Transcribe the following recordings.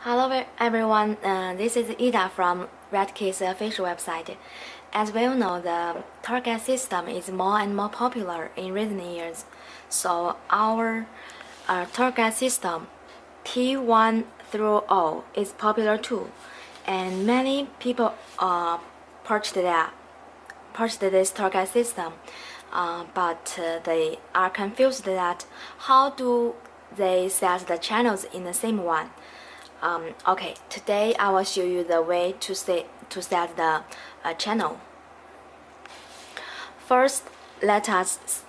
Hello everyone, this is Ida from Retekess official website. As we all know, the tour guide system is more and more popular in recent years. So our tour guide system T1 through O is popular too, and many people purchased this tour guide system, but they are confused that how do they set the channels in the same one. Okay, today I will show you the way to set the channel. First, let us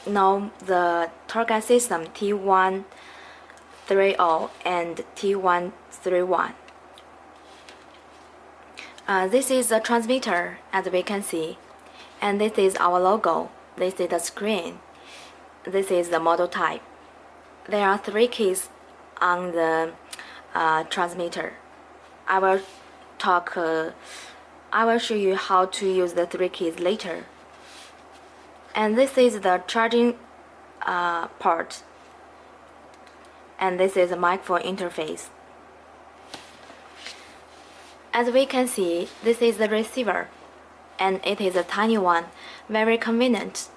know the tour guide system T130 and T131. This is the transmitter, as we can see, and this is our logo. This is the screen. This is the model type. There are 3 keys on the transmitter. I will show you how to use the 3 keys later. And this is the charging part, and this is a microphone interface. As we can see, this is the receiver, and it is a tiny one, very convenient.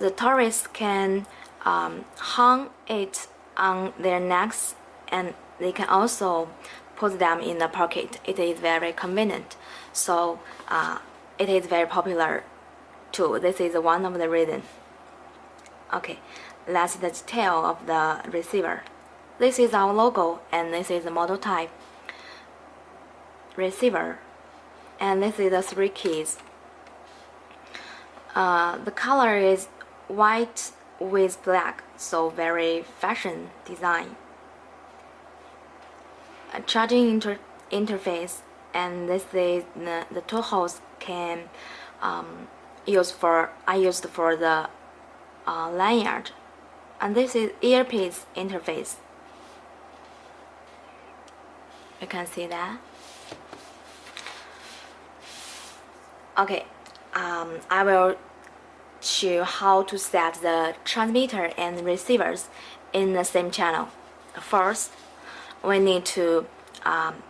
The tourists can hang it on their necks, and they can also put them in the pocket. It is very convenient, so it is very popular too. This is one of the reasons. Okay, that's the detail of the receiver. This is our logo, and this is the model type receiver, and this is the 3 keys. The color is white with black, so very fashion design. A charging interface, and this is the 2 holes can I used for the lanyard, and this is earpiece interface. You can see that. Okay, I will show you how to set the transmitter and receivers in the same channel. First, we need to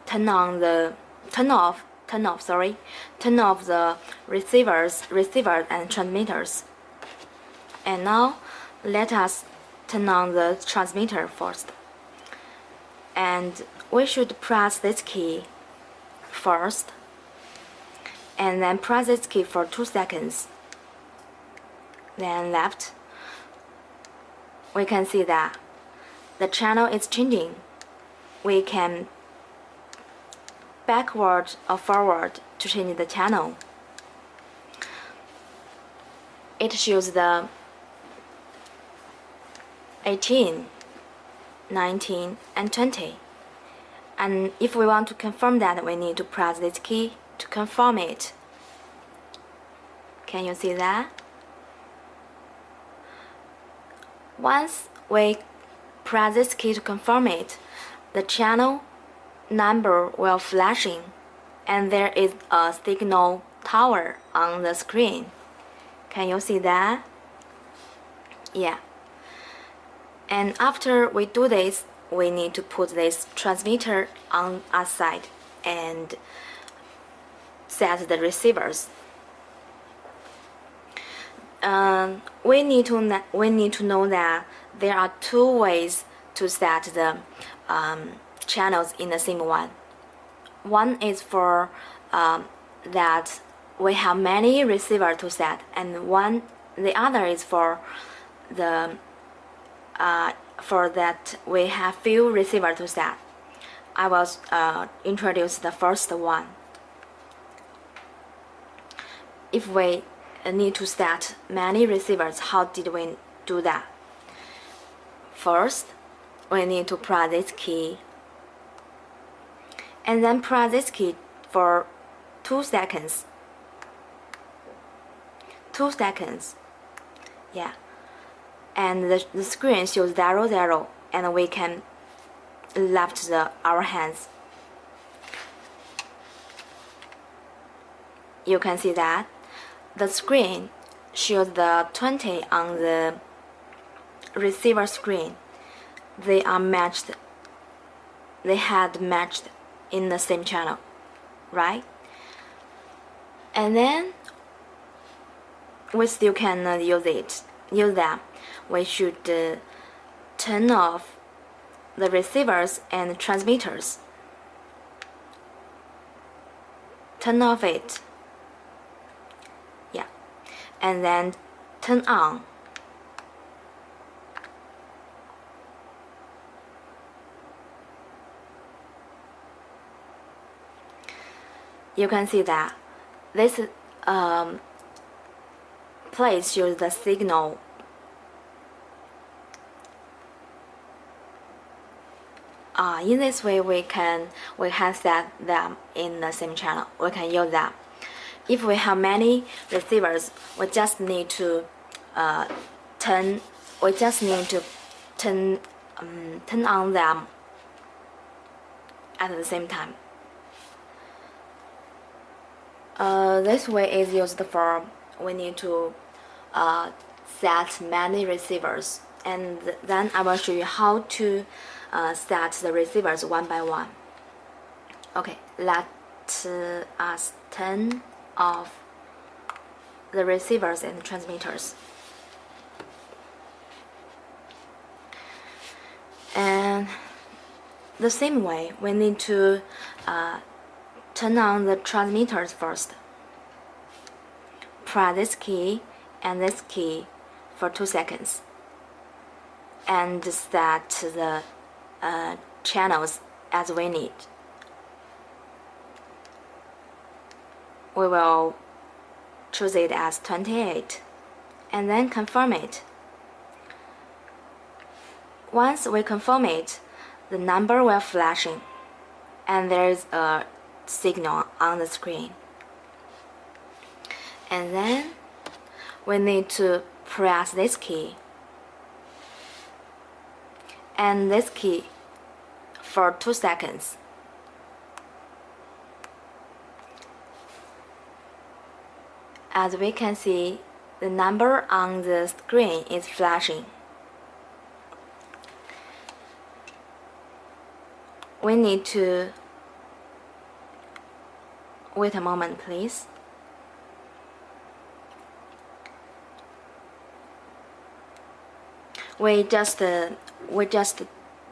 turn off the receiver and transmitters. And now let us turn on the transmitter first. And we should press this key first, and then press this key for 2 seconds. Then left. We can see that the channel is changing. We can backward or forward to change the channel. It shows the 18, 19, and 20. And if we want to confirm that, we need to press this key to confirm it. Can you see that? Once we press this key to confirm it, the channel number will flashing, and there is a signal tower on the screen. Can you see that? Yeah. And after we do this, we need to put this transmitter on our side and set the receivers. We need to know that there are 2 ways to set the channels in the same one. One is for that we have many receivers to set, and the other is for that we have few receivers to set. I will introduce the first one. If we need to set many receivers, how did we do that? First, we need to press this key, and then press this key for 2 seconds. 2 seconds. Yeah. And the screen shows 00, and we can lift our hands. You can see that the screen shows the 20 on the receiver screen. They are matched they had matched in the same channel, right? And then we still cannot use them. We should turn off the receivers and transmitters. Turn off it. Yeah. And then turn on. You can see that this place shows the signal. In this way, we can set them in the same channel. We can use them. If we have many receivers, we just need to turn on them at the same time. This way is used for we need to set many receivers, and then I will show you how to set the receivers one by one. Okay, let us turn off the receivers and transmitters. And the same way, we need to turn on the transmitters first. Press this key and this key for 2 seconds and set the channels as we need. We will choose it as 28 and then confirm it. Once we confirm it, the number will flashing and there is a signal on the screen. And then we need to press this key and this key for 2 seconds. As we can see, the number on the screen is flashing. We need to wait a moment, please. We just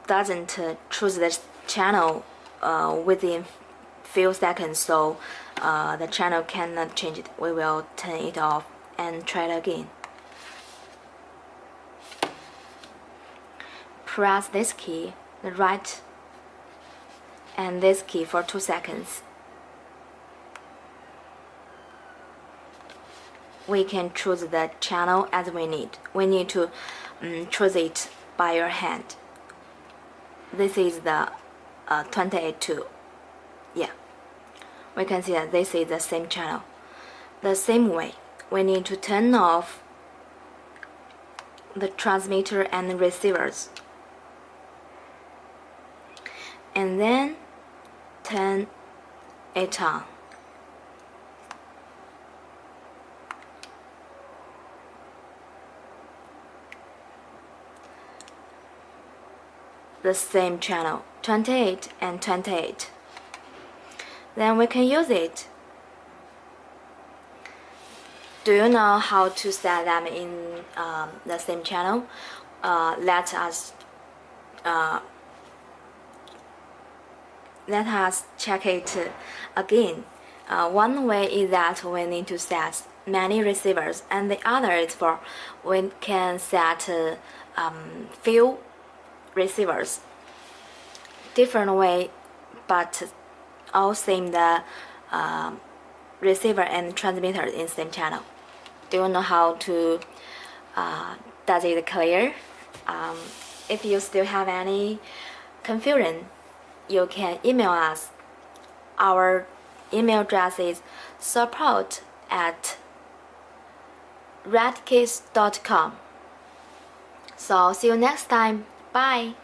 doesn't choose the channel within few seconds, so the channel cannot change it. We will turn it off and try it again. Press this key, the right, and this key for 2 seconds. We can choose the channel as we need. We need to choose it by your hand. This is the 28.2. Yeah, we can see that this is the same channel. The same way, we need to turn off the transmitter and receivers, and then turn it on. The same channel, 28 and 28. Then we can use it. Do you know how to set them in the same channel? Let us check it again. One way is that we need to set many receivers, and the other is for we can set few receivers. Different way, but all same the receiver and transmitter in same channel. Do you know how to does it clear? If you still have any confusion, you can email us. Our email address is support@retekess.com. So see you next time. Bye.